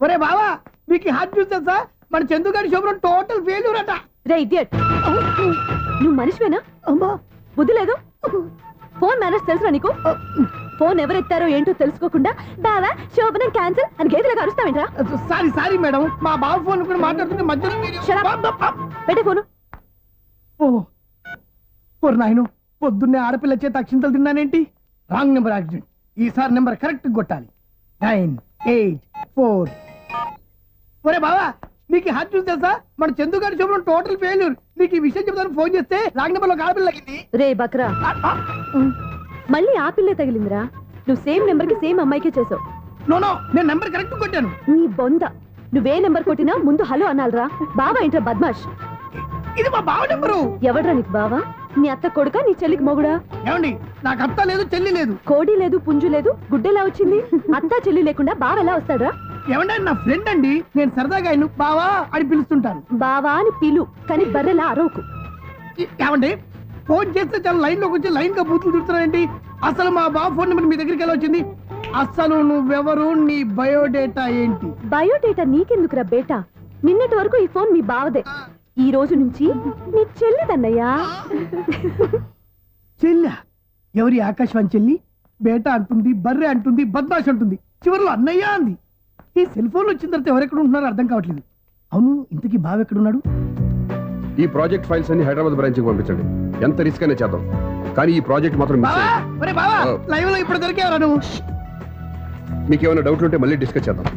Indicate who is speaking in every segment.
Speaker 1: ఒరే బావా మీకు హార్ట్ చూస్తే సార్ మన చందుగారి శుభ్రం టోటల్ ఫెయిల్యూర్ అట.
Speaker 2: రే ఇడియట్, నువ్వు మనిషివేనా?
Speaker 1: అమ్మా
Speaker 2: బుద్ధి లేదు. ఫోన్ మేనేజ్ తెలుసురా నీకు? ఫోన్ ఎవరెత్తారో ఏంటో తెలుసుకోకుండా బావా శోభనం క్యాన్సిల్ అని గేదెలకు అరుస్తావేంట్రా?
Speaker 1: సారీ మేడం, మా బావ ఫోన్ కూడా మాట్లాడుతుంటే మధ్యలో
Speaker 2: పెట్టే ఫోను.
Speaker 1: ఓ నాయను, పొద్దున్నే ఆడపిల్ల చేత అక్షింతలు తిన్నానేంటి? Wrong number accident. ఈసారి నెంబర్ కరెక్ట్ కొట్టాలి. 9, 8, 4. ఒరే బావా నీకు హార్ట్ చూస్తే సార్ మన చందుగారి శుభ్రం టోటల్ ఫెయిల్యూర్. నీకు ఈ విషయం చెప్తాను ఫోన్ చేస్తే రాంగ్ నెంబర్ లో ఆడపిల్ల తగ్గింది.
Speaker 2: రే బక్రా, మళ్ళీ ఆ పిల్లే తగిలిందిరా. నువ్వు సేమ్ నెంబర్ కి సేమ్ అమ్మాయికే చేసావు.
Speaker 1: నో నేను నెంబర్ కరెక్ట్ కొట్టాను.
Speaker 2: నీ బొంద, నువ్వే నెంబర్ కొట్టినా ముందు హలో అనాలరా. బావా ఏంట్రా బద్మాష్?
Speaker 1: ఇది మా బావ నెంబరు.
Speaker 2: ఎవడ్రా నీకు బావా? నీ అత్త కొడుక, నీ చెల్లికి మొగుడా?
Speaker 1: ఏమండి, నాకు అత్త లేదు చెల్లి లేదు.
Speaker 2: కోడి లేదు పుంజు లేదు, గుడ్డెలా వచ్చింది? అత్త చెల్లి లేకుండా బావ ఎలా వస్తాడ్రా?
Speaker 1: ఏమండి, నా ఫ్రెండ్ అండి, నేను సరదాగా ఆయన బావా అని పిలుస్తుంటాను.
Speaker 2: బావా అని పిలు, కానీ బర్రెలా అరవకు.
Speaker 1: ఏమండి, ఫోన్ చేస్తే చాలా లైన్ లోకి వచ్చి లైన్ గా బూతులు తిడుతున్నారండి. అసలు మా బావ ఫోన్ నెంబర్ మీ దగ్గరికి ఎలా వచ్చింది? అసలు నువ్వెవరు, నీ బయోడేటా ఏంటి?
Speaker 2: బయోడేటా నీకెందుకురా బేటా? నిన్నటి వరకు ఈ ఫోన్ మీ బావదే, ఈ రోజు నుంచి నీ చెల్లిదన్నయ్యా.
Speaker 1: చెల్లి? ఎవరి ఆకాశవాణి చెల్లి? బేటా అంటుంది, బర్రె అంటుంది, బద్మాష్ అంటుంది, చివరిలో అన్నయ్య అంది. ఈ సెల్ ఫోన్ వచ్చిన తర్వాత ఎవరెక్కడ ఉంటున్నారో అర్థం కావట్లేదు. అవును, ఇంతకీ బావ ఎక్కడున్నాడు?
Speaker 3: ఈ ప్రాజెక్ట్ ఫైల్స్ అన్ని హైదరాబాద్ బ్రాంచ్ కి పంపించండి. ఎంత రిస్క్ అయినా చేద్దాం, కానీ ఈ ప్రాజెక్ట్ మాత్రం మిస్ అయ్యింది.
Speaker 1: లైవ్ లో ఇప్పుడు దొరికేవరా నువ్వు?
Speaker 3: మీకు ఏమైనా డౌట్లు ఉంటే మళ్ళీ డిస్కస్ చేద్దాం.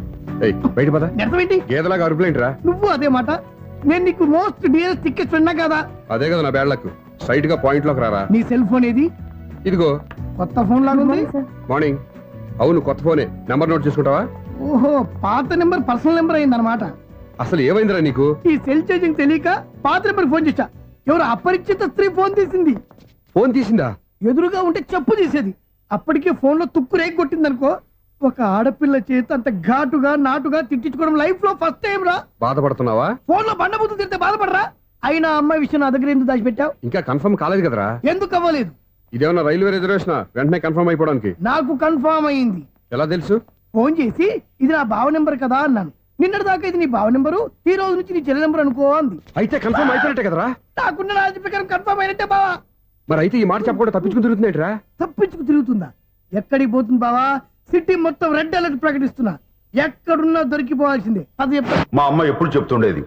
Speaker 3: బయట పద.
Speaker 1: ఏంటి
Speaker 3: గేదలాగా అరుపులేంట్రా?
Speaker 1: నువ్వు అదే మాట. నేను నీకు మోస్ట్ డియరెస్ట్ టికెట్ ఫ్రెండ్ కదా?
Speaker 3: అదే కదా నా బ్యాడ్ లక్. స్ట్రైట్ గా పాయింట్ లోకి రారా.
Speaker 1: నీ సెల్ ఫోన్ ఏది?
Speaker 3: ఇదిగో
Speaker 1: కొత్త ఫోన్ లాగా ఉంది.
Speaker 3: మార్నింగ్. అవును, కొత్త ఫోనే. నెంబర్ నోట్ చేసుకుంటావా?
Speaker 1: ఓహో, పాత నెంబర్ పర్సనల్ నెంబర్ అయింది అనమాట.
Speaker 3: అసలు ఏమైందిరా నీకు?
Speaker 1: ఈ సెల్ చేంజింగ్ తెలియక పాత నెంబర్ ఫోన్ చేశా. ఎవరు అపరిచిత స్త్రీ ఫోన్ తీసింది.
Speaker 3: ఫోన్ తీసిందా?
Speaker 1: ఎదురుగా ఉంటే చెప్పు తీసేది. అప్పటికే ఫోన్ లో తుక్కు రేగి కొట్టింది అనుకో. ఒక ఆడపిల్ల చేత అంత ఘాటుగా నాటుగా తిట్టించుకోవడం లైఫ్ లో ఫస్ట్ టైం రా.
Speaker 3: బాధపడుతున్నావా?
Speaker 1: ఫోన్ లో బండబూతులు తింటే బాధపడరా? అయినా అమ్మాయి విషయం నా దగ్గర ఎందుకు దాచిపెట్టావు?
Speaker 3: ఇంకా కన్ఫర్మ్ కాలేదు కదరా.
Speaker 1: ఎందుకు అవ్వలేదు?
Speaker 3: ఇదేమన్నా రైల్వే రిజర్వేషన్? వెంటనే కన్ఫర్మ్ అయిపోవడానికి.
Speaker 1: నాకు కన్ఫర్మ్ అయింది.
Speaker 3: ఎలా తెలుసు?
Speaker 1: ఫోన్ చేసి ఇది నా బావ నెంబర్ కదా అన్నాను. నిన్నటి దాకా ఇది నీ బావ నెంబరు, ఈ రోజు నుంచి నీ చెల్లి నెంబర్ అనుకో అంది.
Speaker 3: అయితే కన్ఫర్మ్ అయిపోయినట్టే కదరా?
Speaker 1: నాకున్న రాజు ప్రకారం కన్ఫర్మ్ అయినట్టే బావా.
Speaker 3: మరి అయితే ఈ మాట చెప్పకుండా తప్పించుకుని తిరుగుతున్నట్రా?
Speaker 1: తప్పించుకు తిరుగుతుందా? ఎక్కడికి పోతుంది బావా? సిటీ మొత్తం రెడ్ అలర్ట్ ప్రకటిస్తున్నా. ఎక్కడున్నా దొరికిపోవాల్సిందే. అది
Speaker 4: మా అమ్మ ఎప్పుడు చెప్తుండేది,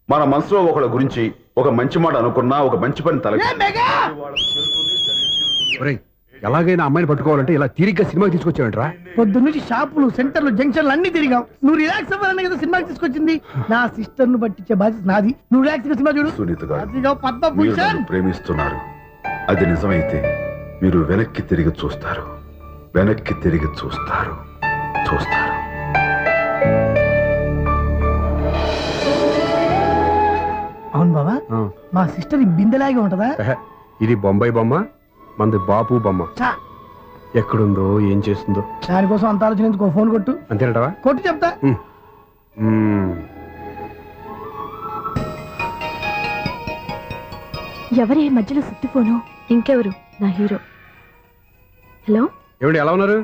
Speaker 4: మన మనసులో ఒకళ్ళ గురించి ఒక మంచి మాట అనుకున్నా ఒక మంచి పని తల.
Speaker 3: ఎలాగైనా అమ్మాయిని పట్టుకోవాలంటే ఇలా తిరిగ్గా సినిమాకి తీసుకొచ్చావంటరా?
Speaker 1: పొద్దు నుంచి షాపులు, సెంటర్లు, జంక్షన్లు అన్ని తిరిగాం. నువ్వు రిలాక్స్ అవ్వాలనే కదా సినిమాకి తీసుకొచ్చింది. నా సిస్టర్ ను పట్టించే బాధ్యత నాది. నువ్వు రిలాక్స్ గా సినిమా చూడు.
Speaker 4: సునీత
Speaker 1: అదిగో
Speaker 4: గారు,
Speaker 1: పద్మభూషణ్.
Speaker 4: ప్రేమిస్తున్నారు. అది నిజమైతే మీరు వెనక్కి తిరిగి చూస్తారు, వెనక్కి తిరిగి చూస్తారు.
Speaker 1: అవును బావా, మా సిస్టర్ ఈ బిందెలాగే ఉంటదా?
Speaker 3: ఇది బొంబాయి బొమ్మ, మంది బాపు బొమ్మ. ఎక్కడుందో ఏం చేస్తుందో
Speaker 1: దానికోసం అంత ఆలోచన ఎందుకు? ఫోన్ కొట్టు.
Speaker 3: అంతేనటవా?
Speaker 1: కొట్టు చెప్తా.
Speaker 2: ఎవరే మధ్యలో సుత్తి ఫోను? ఇంకెవరు? నా హీరో. హలో,
Speaker 3: ఏమిటి ఎలా ఉన్నారు?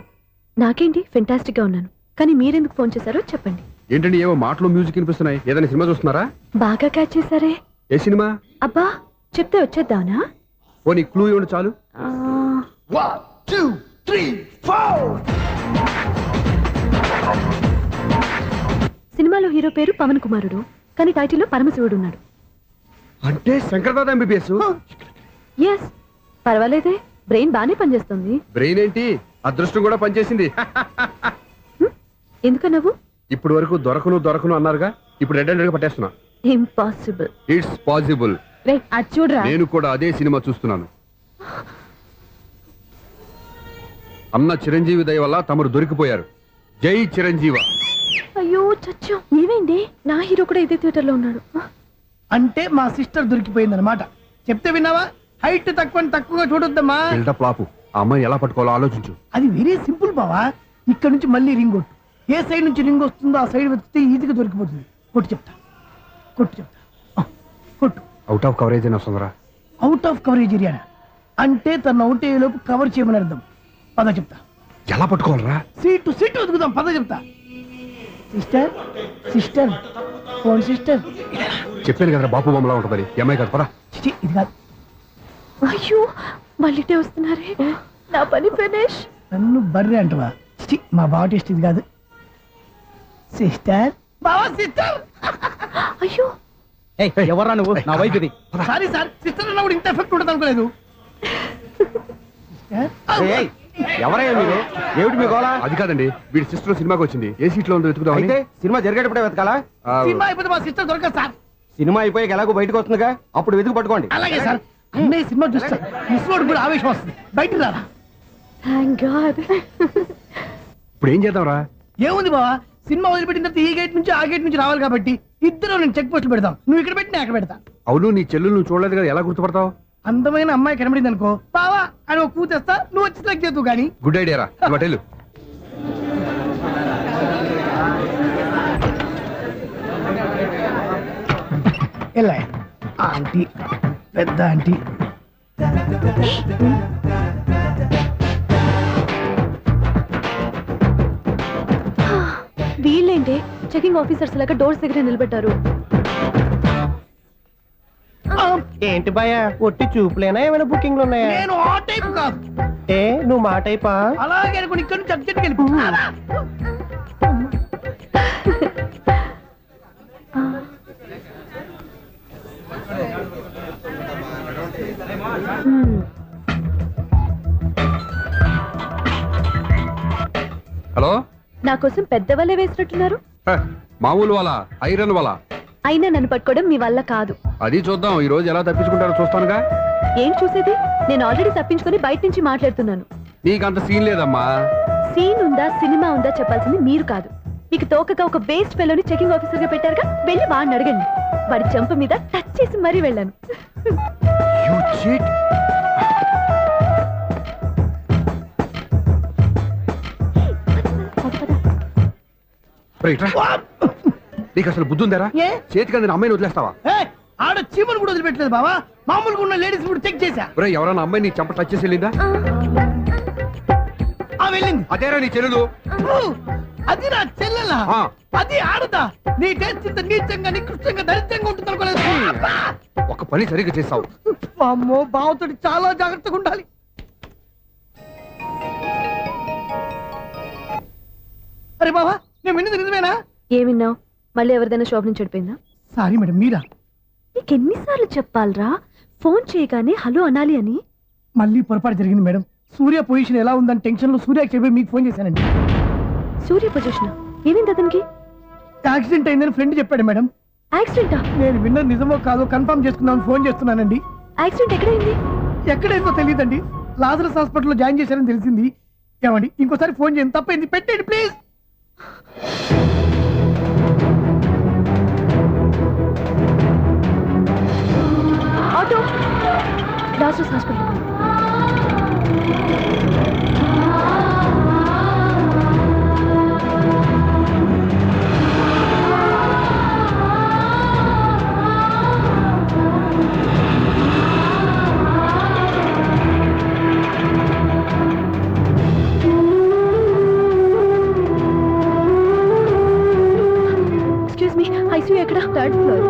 Speaker 2: నాకేంటి ఫెంటాస్టిక్ గా ఉన్నాను, కానీ మీరెందుకు ఫోన్ చేశారో చెప్పండి.
Speaker 3: ఏంటండి ఏవో మాటలు మ్యూజిక్ వినిపిస్తున్నాయి? ఏదైనా సినిమా చూస్తున్నారా?
Speaker 2: బాగా క్యాచ్ చేశారే.
Speaker 3: ఏ సినిమా?
Speaker 2: అబ్బా, చెప్తే వచ్చేద్దానా?
Speaker 3: ఓ నీ క్లూ ఇవ్వండి చాలు.
Speaker 1: 1, 2, 3, 4.
Speaker 2: సినిమాలో హీరో పేరు పవన్ కుమారుడు, కానీ టైటిల్లో పరమశివుడు ఉన్నాడు.
Speaker 3: అంటే శంకర్దాద ఎంబీబీఎస్.
Speaker 2: ఎస్, పర్వాలేదే, బ్రెయిన్ బానే పనిచేస్తుంది.
Speaker 3: బ్రెయిన్ ఏంటి, అదృష్టం కూడా పనిచేసింది.
Speaker 2: ఎందుకన్నావు?
Speaker 3: ఇప్పుడు వరకు దొరకను అన్నారుగా, ఇప్పుడు రెడ్ హ్యాండెడ్ గా పట్టేస్తున్నా.
Speaker 2: ఇంపాసిబుల్.
Speaker 3: It's possible.
Speaker 2: అది చూడరా.
Speaker 3: నేను కూడా అదే సినిమా చూస్తున్నాను. అన్న చిరంజీవి దయ వల్ల తమరు దొరికిపోయారు. జై చిరంజీవ.
Speaker 2: అయ్యో చచ్చో, ఏమైంది? నా హీరో కూడా ఇదే థియేటర్ లో ఉన్నాడు.
Speaker 1: అంటే మా సిస్టర్ దొరికిపోయింది అనమాట. చెప్తే విన్నావా? హైట్ తక్కువగా చూడొద్దమ్మా.
Speaker 3: బిల్డప్ లాపు. ఆ అమ్మాయిని ఎలా పట్టుకోవాలో ఆలోచించు.
Speaker 1: అది వెరీ సింపుల్ బావా. ఇక్కడ నుంచి మళ్ళీ రింగ్ కొట్టు. ఏ సైడ్ నుంచి రింగ్ వస్తుందో ఆ సైడ్ వెతికితే ఈజీగా దొరికిపోతుంది. కొట్టు చెప్తా. కొట్టు.
Speaker 3: అవుట్ ఆఫ్ కవరేజ్ అని వస్తుందిరా.
Speaker 1: అవుట్ ఆఫ్ కవరేజ్ ఏరియా అంటే తన అవుట్ అయ్యేలోపు కవర్ చేయమని అర్థం. పద చెప్తా.
Speaker 3: ఎలా పట్టుకోవాలరా?
Speaker 1: సీటు వెతుకుదాం. పద చెప్తా. Sister sister phone sister.
Speaker 3: చెప్పాను కదా బాపు బొమ్మలా ఉంటుంది ఎంఐ కదా పరా.
Speaker 1: చిచి ఇది కాదు.
Speaker 2: అయ్యో మళ్ళీటే వస్తున్నారే, నా పని ఫినిష్.
Speaker 1: నన్ను బర్రె అంటవా? చిచి మా బావ టేస్ట్ ఇది కాదు. సిస్టర్ బావా సిస్టర్.
Speaker 2: అయ్యో
Speaker 5: ఎవర్రా నువ్వు? నా వైఫ్ ఇది.
Speaker 1: సారీ సార్, సిస్టర్ అన్నప్పుడు ఇంత ఎఫెక్ట్ ఉంటుంది అనుకోలేదు.
Speaker 5: ఎవరయ్యా మీరు? ఏమిటి మీ గోళ?
Speaker 3: అది కాదండి, వీడి సిస్టర్ సినిమాకి వచ్చింది. ఏ సీట్ లో ఉందో వెతుకుదాం.
Speaker 5: అయితే సినిమా జరిగేటప్పుడే వెతకాలా?
Speaker 1: సినిమా అయిపోతే మా సిస్టర్ దొరకదు సార్.
Speaker 5: సినిమా అయిపోయాక ఎలాగో బయటకు వస్తుందిగా, అప్పుడు వెతుకు పట్టుకోండి.
Speaker 1: అలాగే సార్. అన్నయ్య సినిమా చూస్తా, మిస్లోడ్ కూడా ఆవేశం వస్తుంది. బయట రారా.
Speaker 2: Thank God.
Speaker 3: ఇప్పుడు ఏం చేద్దాంరా?
Speaker 1: ఏముంది బావా, సినిమా వదిలిపెట్టిన తర్వాత ఈ గేట్ నుంచి ఆ గేట్ నుంచి రావాలి కాబట్టి ఇద్దరు నేను చెక్ పోస్టులు పెడతాం. నువ్వు ఇక్కడ పెట్టి నేను అక్కడ పెడతా.
Speaker 3: అవును, నీ చెల్లెలు నువ్వు చూడలేదు కదా, ఎలా గుర్తుపడతావు?
Speaker 1: అందమైన అమ్మాయి కనబడింది అనుకో బావా అని ఒక కూతేస్తా, నువ్వు వచ్చి సెలెక్ట్ చేద్దు కానీ.
Speaker 3: గుడ్ ఐడియా రా. హోటల్
Speaker 1: ఎలా ఆంటీ పెద్ద ఆంటీ.
Speaker 2: వీళ్ళేంటి చెకింగ్ ఆఫీసర్స్ లాగా డోర్స్ దగ్గర నిలబెట్టారు.
Speaker 5: ఏంటి భయ, ఒట్టి చూపులేనా ఏమైనా బుకింగ్లు ఉన్నాయా?
Speaker 1: నేను ఆ టైప్ కాదు.
Speaker 5: ఏ నువ్వు మా టైపా?
Speaker 1: అలాగే అనుకుని ఇక్కడ నుంచి అర్జెంట్కి వెళ్ళిపో.
Speaker 3: హలో,
Speaker 2: నా కోసం పెద్ద వలే వేసినట్టున్నారు.
Speaker 3: మామూలు వాళ్ళ ఐరన్ వాళ్ళ.
Speaker 2: అయినా నన్ను పట్టుకోవడం మీ వల్ల కాదు.
Speaker 3: అది చూద్దాం, ఈ రోజు ఎలా తప్పించుకుంటారో చూస్తానుగా.
Speaker 2: ఏం చూసేది? నేను ఆల్రెడీ తప్పించుకొని బయట నుంచి మాట్లాడుతున్నాను.
Speaker 3: నీకంత సీన్ లేదమ్మా.
Speaker 2: సీన్ ఉందా సినిమా ఉందా చెప్పాల్సింది మీరు కాదు. మీకు తోకగా ఒక వేస్ట్ ఫెలోని చెకింగ్ ఆఫీసర్ గా పెట్టారుగా, వెళ్ళి వాడిని అడగండి. వాడి చెంప మీద టచ్ చేసి మరీ వెళ్ళాను.
Speaker 3: You cheat. నీకు అసలు బుద్ధి ఉందారా?
Speaker 1: ఏ?
Speaker 3: చేతికి అందిన అమ్మాయిని వదిలేస్తావా?
Speaker 1: ఆడ చీమలు కూడా వదిలిపెట్టలేదు బావా. మామూలుగా ఉన్న లేడీస్ కూడా చెక్ చేశా.
Speaker 3: ఎవరైనా అమ్మాయి నీ చెంప టచ్ చేసి వెళ్ళిందా?
Speaker 1: వెళ్ళింది.
Speaker 3: అదేరా నీ చెల్లెలు.
Speaker 1: అది నా చెల్లెలా?
Speaker 3: ఆ.
Speaker 1: అది ఆడదా? నీ టేస్ట్ ఇంత నీచంగా నికృష్టంగా దరిద్రంగా ఉంటుంది అనుకోలేదు.
Speaker 3: ఒక పని సరిగ్గా చేస్తావు.
Speaker 1: అమ్మో, బావతోటి చాలా జాగ్రత్తగా ఉండాలి. అరే బావా, నేను విన్నది నిజమేనా?
Speaker 2: ఏమిన్నావు? మళ్ళీ ఎవరిదైనా షాప్ నుంచి చెడిపోయిందా?
Speaker 1: సారీ మేడం, మీరా?
Speaker 2: నీకెన్నిసార్లు చెప్పాలరా ఫోన్ చేయగానే హలో అనాలి అని?
Speaker 1: మళ్ళీ పొరపాటు జరిగింది మేడం. సూర్య పొజిషన్ ఎలా ఉందని టెన్షన్ లో సూర్యకి చెప్పి మీకు ఫోన్ చేశానండి.
Speaker 2: సూర్య పొజిషన్ ఏమైంది అతనికి?
Speaker 1: యాక్సిడెంట్ అయిందని ఫ్రెండ్ చెప్పాడు మేడం.
Speaker 2: యాక్సిడెంటా?
Speaker 1: నేను విన్నది నిజమో కాదో కన్ఫర్మ్ చేసుకుందామని ఫోన్ చేస్తున్నానండి.
Speaker 2: యాక్సిడెంట్ ఎక్కడైంది?
Speaker 1: ఎక్కడైందో తెలియదండి. లాజరస్ హాస్పిటల్లో జాయిన్ చేశారని తెలిసింది. ఏమండి, ఇంకోసారి ఫోన్ చేయండి. తప్పైంది, పెట్టండి please.
Speaker 2: Auto Lazarus hospital. Excuse me, ICU ఎక్కడ? Third floor.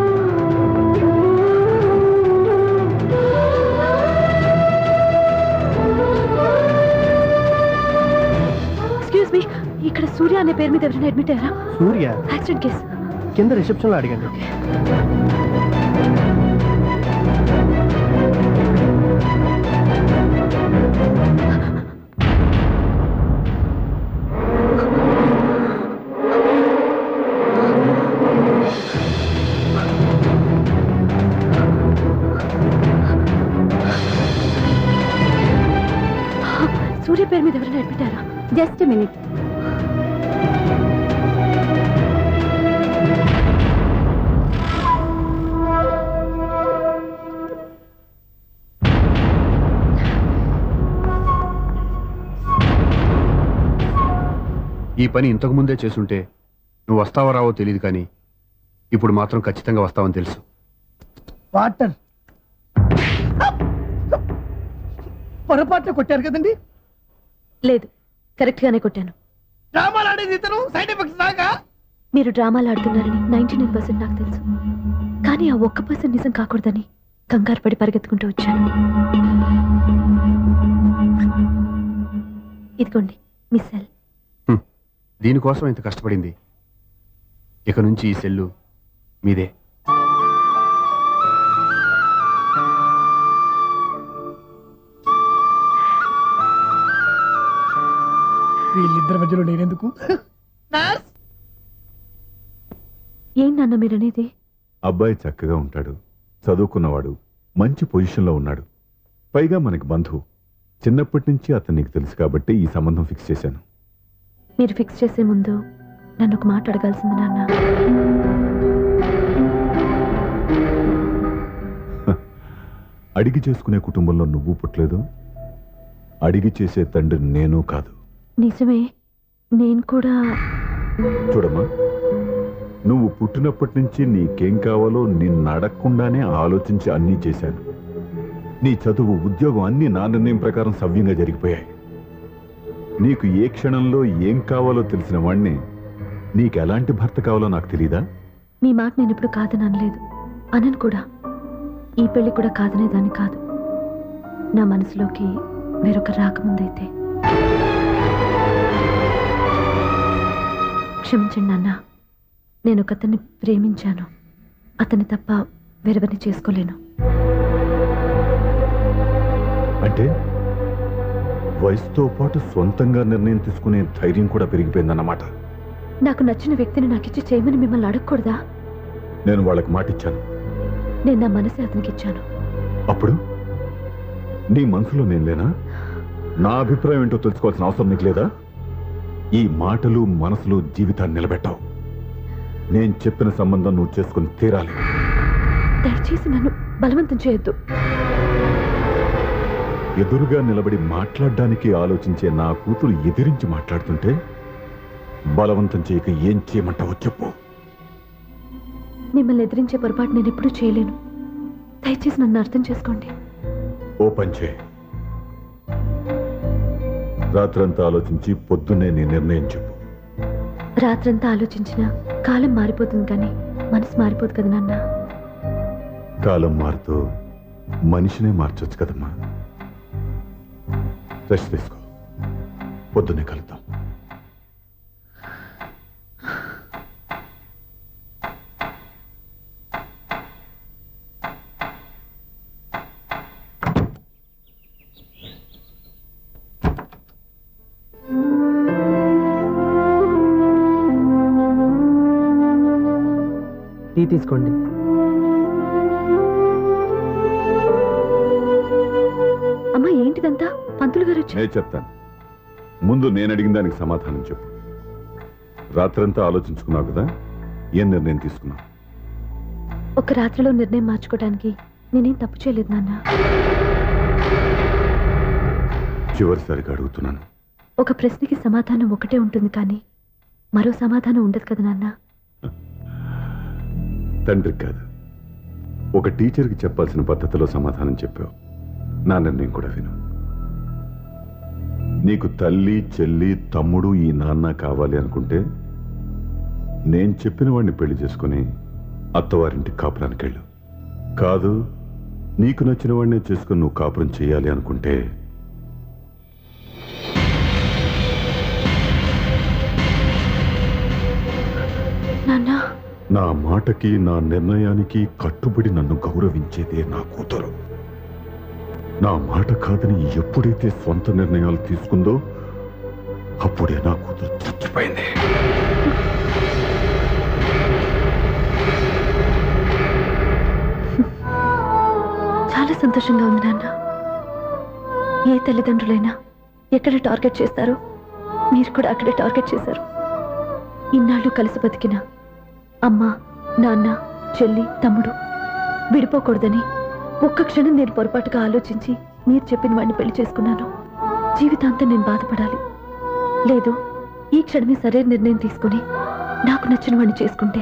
Speaker 2: ఎక్స్క్యూజ్ మీ, ఇక్కడ సూర్య అనే పేరు మీద ఎవరైనా అడ్మిట్ అయ్యారా?
Speaker 5: Surya
Speaker 2: accident case.
Speaker 5: కింద రిసెప్షన్ లో అడిగండి.
Speaker 2: సూర్య పేరు మీద ఎవరైనా అడ్మిట్ అయ్యారా? Just minute.
Speaker 3: ఈ పని ఇంతకు ముందే చేసుంటే నువ్వు వస్తావో రావో తెలియదు, కానీ ఇప్పుడు మాత్రం ఖచ్చితంగా వస్తావని తెలుసు.
Speaker 1: వాటర్ పొరపాటున కొట్టారు కదండి?
Speaker 2: లేదు, కరెక్ట్ గానే కొట్టాను.
Speaker 1: డ్రామాలు ఆడేది ఇతను, సైడ్ ఎఫెక్ట్స్ దాకా.
Speaker 2: మీరు డ్రామాలు ఆడుతున్నారని 99% నాకు తెలుసు. కానీ ఆ 1% నిజం కాకూడదని కంగారు పడి పరిగెత్తుకుంటూ వచ్చాను. ఇదిగోండి మీ సెల్.
Speaker 3: దీనికోసం ఇంత కష్టపడింది. ఇక నుంచి ఈ సెల్లు మీదే.
Speaker 1: వీళ్ళిద్దరి మధ్యలో నేనెందుకు?
Speaker 2: ఏం నాన్న మీరనేది?
Speaker 4: అబ్బాయి చక్కగా ఉంటాడు, చదువుకున్నవాడు, మంచి పొజిషన్లో ఉన్నాడు. పైగా మనకి బంధువు. చిన్నప్పటి నుంచి అతను నీకు తెలుసు కాబట్టి ఈ సంబంధం ఫిక్స్ చేశాను.
Speaker 2: మీరు ఫిక్స్ చేసే ముందు నన్ను ఒక మాట అడగాల్సింది నాన్న.
Speaker 4: అడిగి చేసుకునే కుటుంబంలో నువ్వు పుట్టలేదు, అడిగి చేసే తండ్రి నేను కాదు.
Speaker 2: నిజమే, నేను కూడా.
Speaker 4: చూడమ్మా, నువ్వు పుట్టినప్పటి నుంచి నీకేం కావాలో నిన్ను అడగకుండానే ఆలోచించి అన్నీ చేశాను. నీ చదువు, ఉద్యోగం అన్నీ నా నిర్ణయం ప్రకారం సవ్యంగా జరిగిపోయాయి. నీకు ఏ క్షణంలో ఏం కావాలో తెలిసిన వాణ్ణి నీకు ఎలాంటి భర్త కావాలో నాకు తెలీదా?
Speaker 2: మీ మాట నేను ఇప్పుడు కాదని అనలేదు, అనను కూడా. ఈ పెళ్లి కూడా కాదనేదాన్ని కాదు. నా మనసులోకి వేరొక రాకముందైతే. క్షమించండి నాన్న, నేను ఒక అతన్ని ప్రేమించాను. అతన్ని తప్ప వేరెవరిని చేసుకోలేను.
Speaker 4: అంటే వయసుతో పాటు సొంతంగా నిర్ణయం తీసుకునే ధైర్యం కూడా పెరిగిపోయిందన్నమాట.
Speaker 2: నాకు నచ్చిన వ్యక్తిని నాకిచ్చి చేయమని మిమ్మల్ని అడగకూడదా?
Speaker 4: నేను వాళ్ళకి మాట ఇచ్చాను.
Speaker 2: నేను నా మనసే అతనికి ఇచ్చాను.
Speaker 4: అప్పుడు నీ మనసులో నేను లేనా? నా అభిప్రాయం ఏంటో తెలుసుకోవాల్సిన అవసరం నీకు లేదా? ఈ మాటలు, మనసులు జీవితాన్ని నిలబెట్టావు. నేను చెప్పిన సంబంధం నువ్వు చేసుకుని తీరాలి.
Speaker 2: దయచేసి నన్ను బలవంతం చేయొద్దు.
Speaker 4: ఎదురుగా నిలబడి మాట్లాడడానికి ఆలోచించే నా కూతురు ఎదిరించి మాట్లాడుతుంటే బలవంతం చేయక ఏం చేయమంటావో చెప్పు.
Speaker 2: మిమ్మల్ని ఎదిరించే పొరపాటు నేను ఎప్పుడూ చేయలేను. దయచేసి నన్ను అర్థం చేసుకోండి.
Speaker 4: ఓ పని చేయి, రాత్రంతా ఆలోచించి పొద్దున్నే నీ నిర్ణయం చెప్పు.
Speaker 2: రాత్రంతా ఆలోచించినా కాలం మారిపోతుంది, కానీ మనసు మారిపోదు కదా నాన్న.
Speaker 4: కాలం మారుతూ మనిషినే మార్చొచ్చు కదమ్మా. రెస్ట్ తీసుకో, పొద్దున్నే కలుద్దాం.
Speaker 5: టీ తీసుకోండి.
Speaker 2: అమ్మా, ఏంటిదంతా? పంతులు గారు వచ్చి.
Speaker 4: నేను చెప్తాను, ముందు నేను అడిగిన దానికి సమాధానం చెప్పు. రాత్రంతా ఆలోచించుకున్నావు కదా, ఏం నిర్ణయం తీసుకున్నావు?
Speaker 2: ఒక రాత్రిలో నిర్ణయం మార్చుకోవడానికి నేనేం తప్పు చేయలేదు నాన్న.
Speaker 4: చివరిసారిగా అడుగుతున్నాను.
Speaker 2: ఒక ప్రశ్నకి సమాధానం ఒకటే ఉంటుంది, కానీ మరో సమాధానం ఉండదు కదా నాన్న.
Speaker 4: తండ్రికి కాదు, ఒక టీచర్కి చెప్పాల్సిన పద్ధతిలో సమాధానం చెప్పావు. నా నిర్ణయం కూడా విను. నీకు తల్లి, చెల్లి, తమ్ముడు, ఈ నాన్న కావాలి అనుకుంటే నేను చెప్పిన వాడిని పెళ్లి చేసుకుని అత్తవారింటికి కాపురానికి వెళ్ళు. కాదు, నీకు నచ్చిన వాడినే చేసుకుని నువ్వు కాపురం చేయాలి అనుకుంటే
Speaker 2: నాన్న,
Speaker 4: నా మాటకి, నా నిర్ణయానికి కట్టుబడి నన్ను గౌరవించేదే నా కూతురు. నా మాట కాదని ఎప్పుడైతే సొంత నిర్ణయాలు తీసుకుందో అప్పుడే నా కూతురు చచ్చిపోయింది.
Speaker 2: చాలా సంతోషంగా ఉంది నాన్న. ఏ తల్లిదండ్రులైనా ఎక్కడ టార్గెట్ చేస్తారో మీరు కూడా అక్కడే టార్గెట్ చేశారు. ఇన్నాళ్ళు కలిసి బతికిన అమ్మ, నాన్న, చెల్లి, తమ్ముడు విడిపోకూడదని ఒక్క క్షణం నేను పొరపాటుగా ఆలోచించి మీరు చెప్పిన వాడిని పెళ్లి చేసుకున్నాను. జీవితాంతం నేను బాధపడాలి? లేదు, ఈ క్షణమే సరైన నిర్ణయం తీసుకుని నాకు నచ్చిన వాడిని చేసుకుంటే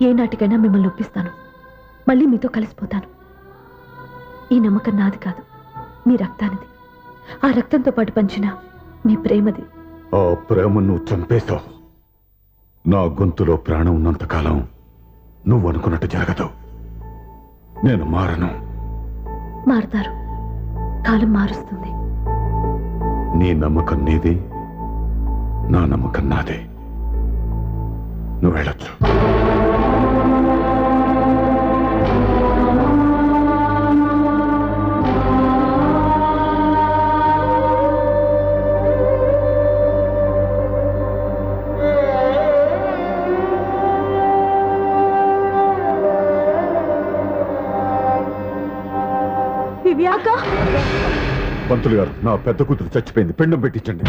Speaker 2: ఏ నాటికైనా మిమ్మల్ని ఒప్పిస్తాను. మళ్ళీ మీతో కలిసిపోతాను. ఈ నమ్మకం నాది కాదు, మీ రక్తానిది. ఆ రక్తంతో పాటు పంచిన మీ ప్రేమది.
Speaker 4: ఆ ప్రేమ నువ్వు చంపేశావు. నా గొంతులో ప్రాణం ఉన్నంతకాలం నువ్వు అనుకున్నట్టు జరగదు. నేను మారను.
Speaker 2: మారుతారు, కాలం మారుస్తుంది.
Speaker 4: నీ నమ్మకం నీది, నా నమ్మకం నాదే. నువ్వు వెళ్ళొచ్చు. పంతులు గారు, నా పెద్ద కూతురు చచ్చిపోయింది, పిండం పెట్టించండి.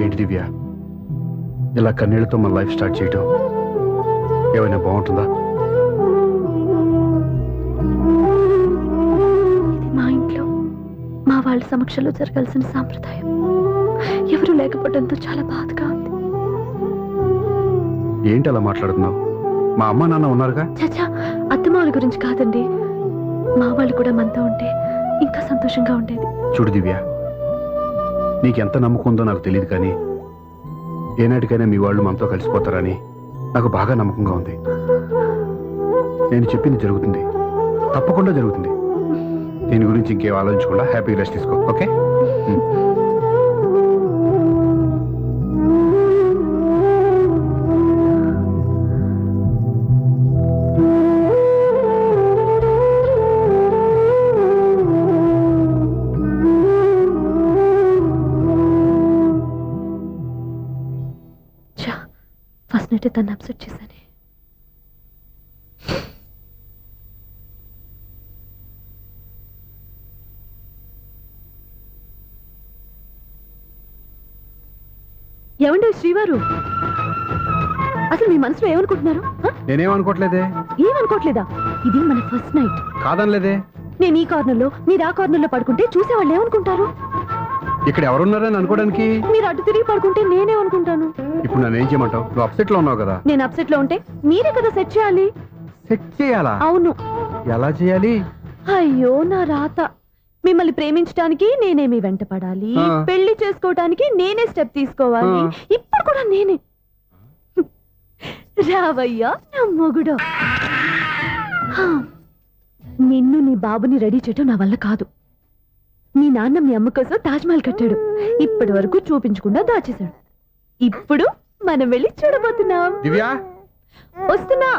Speaker 3: ఏంటి దివ్య, ఇలా కన్నీళ్లతో మన లైఫ్ స్టార్ట్ చేయటం ఏమైనా బాగుంటుందా?
Speaker 2: ఇది మా ఇంట్లో మా వాళ్ళ సమక్షంలో జరగాల్సిన సాంప్రదాయం. ఎవరు లేకపోవడంతో చాలా బాధగా ఉంది.
Speaker 3: ఏంటి అలా మాట్లాడుతున్నావు? మా అమ్మ నాన్న ఉన్నారుగా.
Speaker 2: చచ్చా, అత్తమాల గురించి కాదండి. మా వాళ్ళు కూడా మనతో ఉంటే ఇంకా సంతోషంగా ఉండేది.
Speaker 3: చూడు దివ్య, నీకెంత నమ్మకం ఉందో నాకు తెలియదు, కానీ ఏనాటికైనా మీ వాళ్ళు మనతో కలిసిపోతారని నాకు బాగా నమ్మకంగా ఉంది. నేను చెప్పింది జరుగుతుంది, తప్పకుండా జరుగుతుంది. దీని గురించి ఇంకేం ఆలోచించకుండా హ్యాపీ రెస్ట్ తీసుకో, ఓకే?
Speaker 2: ఫస్ట్ నైట్ తను అప్సెట్ చేశాను. ఏమండి శ్రీవారు, అసలు మీ మనసులో ఏమనుకుంటున్నారు?
Speaker 3: నేనేమనుకోవట్లేదే.
Speaker 2: ఏమనుకోవట్లేదా? ఇది మన ఫస్ట్ నైట్.
Speaker 3: కాదనలేదే.
Speaker 2: నేను ఈ కార్నర్లో, మీరు ఆ కార్నర్లో పడుకుంటే చూసేవాళ్ళు ఏమనుకుంటారు?
Speaker 3: ఇక్కడ ఎవరున్నారని అనుకోవడానికి.
Speaker 2: మీరు అటు తిరిగి పడుకుంటే నేనేమనుకుంటాను?
Speaker 3: ఇప్పుడు నన్ను ఏం చేయమంటావు? నువ్వు అప్సెట్ లో ఉన్నావు కదా.
Speaker 2: నేను అప్సెట్ లో ఉంటే మీరే కదా సెట్ చేయాలి.
Speaker 3: సెట్ చేయాలా?
Speaker 2: అవును.
Speaker 3: ఎలా చేయాలి?
Speaker 2: అయ్యో నా రాత. మిమ్మల్ని ప్రేమించడానికి నేనే మీ వెంట పడాలి, పెళ్లి చేసుకోవడానికి నేనే స్టెప్ తీసుకోవాలి. ఇప్పుడు కూడా నేనే. రావయ్యా నా మొగుడు. నిన్ను నీ బాబుని రెడీ చేయటం నా వల్ల కాదు. మీ నాన్న మీ అమ్మ కోసం తాజ్మహల్ కట్టాడు, ఇప్పటి వరకు చూపించకుండా దాచేశాడు. ఇప్పుడు మనం వెళ్ళి చూడబోతున్నాం.
Speaker 3: దివ్య,
Speaker 2: వస్తున్నా.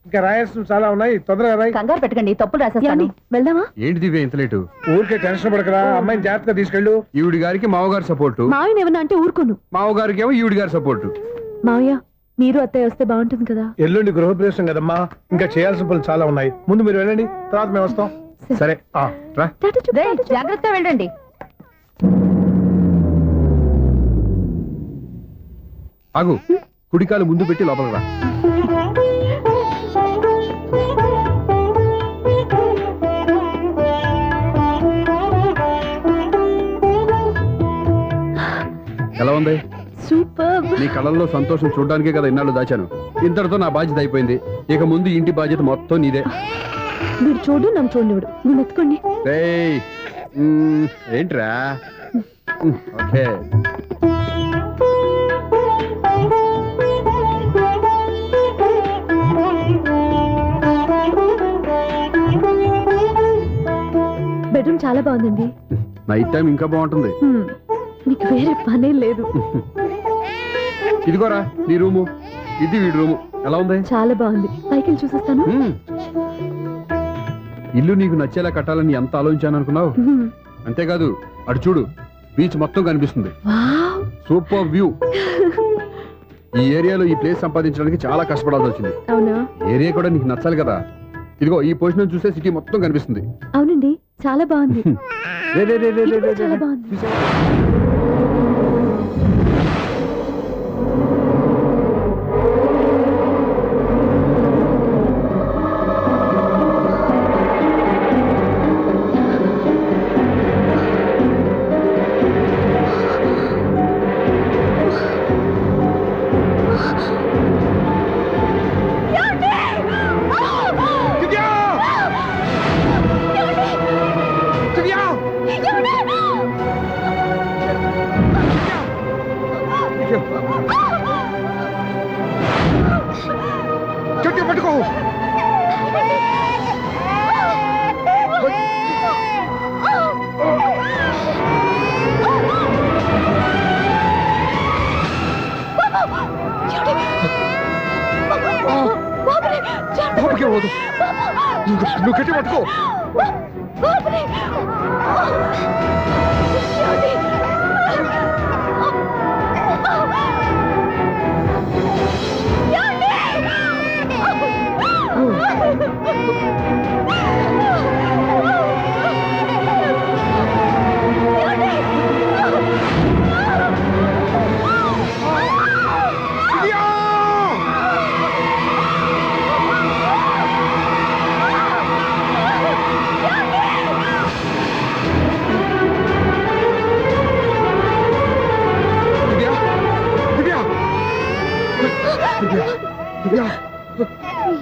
Speaker 1: ఇంకా రాయాల్సిన చాలా ఉన్నాయి, తొందరగా రాయి.
Speaker 2: కంగారు పెట్టకండి, తప్పులు రాసేస్తాను. వెళ్దామా?
Speaker 3: ఏంటి దివ్య ఇంత లేటు?
Speaker 1: ఊరికే టెన్షన్ పడకరా, అమ్మాయిని జాగ్రత్తగా తీసుకెళ్ళు.
Speaker 3: ఈవిడి గారికి మావగారు సపోర్టు,
Speaker 2: మావిని ఏమన్నా అంటే ఊరుకోను.
Speaker 3: మావగారికి ఏమో ఈవిడి గారి సపోర్టు.
Speaker 2: మావయ్య, మీరు అత్తయ్య వస్తే బాగుంటుంది కదా.
Speaker 1: ఎల్లుండి గృహప్రవేశం కదమ్మా, ఇంకా చేయాల్సిన పనులు చాలా ఉన్నాయి. ముందు మీరు వెళ్ళండి, తర్వాత మేము వస్తాం.
Speaker 3: సరే రా.
Speaker 2: జాగ్రత్తగా వెళ్ళండి.
Speaker 3: ఆగు, కుడికాలు ముందు పెట్టి లోపలికి రా. ఎలా ఉంది?
Speaker 2: సూపర్.
Speaker 3: నీ కళ్ళల్లో సంతోషం చూడడానికే కదా ఇన్నాళ్ళు దాచాను. ఇంతటితో నా బాధ్యత అయిపోయింది. ఇక ముందు ఇంటి బాధ్యత మొత్తం నీదే.
Speaker 2: మీరు చూడు, నన్ను చూడనివ్వడు. నువ్వు ఎత్తుకోండి.
Speaker 3: ఏంట్రా? ఓకే.
Speaker 2: బెడ్రూమ్ చాలా బాగుందండి.
Speaker 3: నైట్ టైం ఇంకా బాగుంటుంది.
Speaker 2: మీకు వేరే పనే లేదు.
Speaker 3: ఇదిగోరా నీ రూము, ఇది వీడి రూము. ఎలా ఉంది?
Speaker 2: చాలా బాగుంది. పైకి వెళ్ళి చూసేస్తాను.
Speaker 3: ఇల్లు నీకు నచ్చేలా కట్టాలని ఎంత ఆలోచించాను అనుకున్నావు? అంతేకాదు, అటు చూడు, బీచ్ మొత్తం కనిపిస్తుంది. Super view. ఈ ఏరియాలో ఈ ప్లేస్ సంపాదించడానికి చాలా కష్టపడాల్సి వచ్చింది.
Speaker 2: అవునా?
Speaker 3: ఏరియా కూడా నీకు నచ్చాలి కదా. ఇదిగో ఈ పొజిషన్ చూసే సిటీ మొత్తం కనిపిస్తుంది.
Speaker 2: అవునండి, చాలా బాగుంది. చాలా బాగుంది.
Speaker 3: నువ్వు గట్టి పట్టుకో.
Speaker 2: బాబుని! ఏమండి?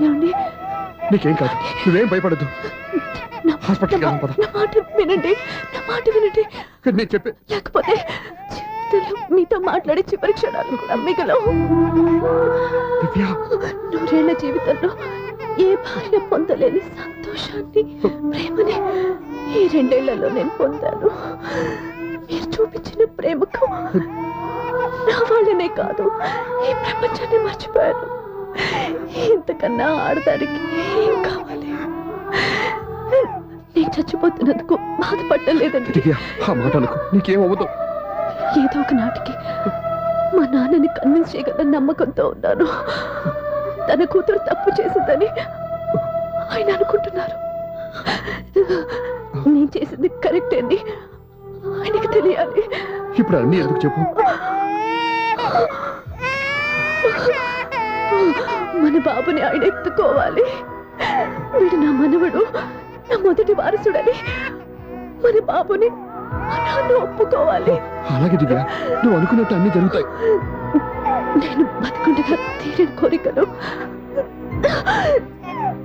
Speaker 2: ఏమండి?
Speaker 3: నీకేం కాదు, నువ్వేం భయపడద్దు. హాస్పిటల్కి వెళ్దాం పద.
Speaker 2: నా మాట వినండి, నా మాట వినండి.
Speaker 3: నేను చెప్పే
Speaker 2: లేకపోతే జీవితంలో మీతో మాట్లాడే చివరి క్షణాలు కూడా మిగలవు. నూరేళ్ల జీవితంలో ఏ భార్య పొందలేని సంతోషాన్ని, ప్రేమని ఈ 2 ఏళ్లలో నేను పొందాను. మీరు చూపించిన ప్రేమకు నా వాళ్ళనే కాదు, ఈ ప్రపంచాన్ని మర్చిపోయాను. ఇంతకన్నా ఆడదానికి ఏం కావాలి? నేను చచ్చిపోతున్నందుకు బాధపడలేదండి.
Speaker 3: ఆ మాట అనుకో, నీకేమవుతావు?
Speaker 2: ఏదో ఒక నాటికి మా నాన్నని కన్విన్స్ చేయగల నమ్మకంతో ఉన్నాను. తన కూతురు తప్పు చేసిందని ఆయన అనుకుంటున్నారు. నేను చేసింది కరెక్ట్ అని ఆయనకి తెలియాలి.
Speaker 3: ఇప్పుడు అన్నీ ఎందుకు చెప్పు?
Speaker 2: మన బాబుని ఆయన ఎత్తుకోవాలి. వీడు నా మనవడు, నా మొదటి వారసుడని మన బాబుని మా నాన్న ఒప్పుకోవాలి.
Speaker 3: అలాగే దివ్య, నువ్వు అనుకున్నట్టు అన్ని జరుగుతాయి.
Speaker 2: నేను బతుకుండగా తీరని కోరికలు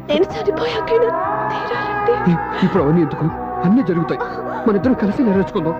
Speaker 2: నేను చనిపోయాకైనా తీరాలంటే
Speaker 3: ఇప్పుడు అవన్నీ ఎందుకు? అన్నీ జరుగుతాయి, మన ఇద్దరం కలిసి నెరవేర్చుకుందాం.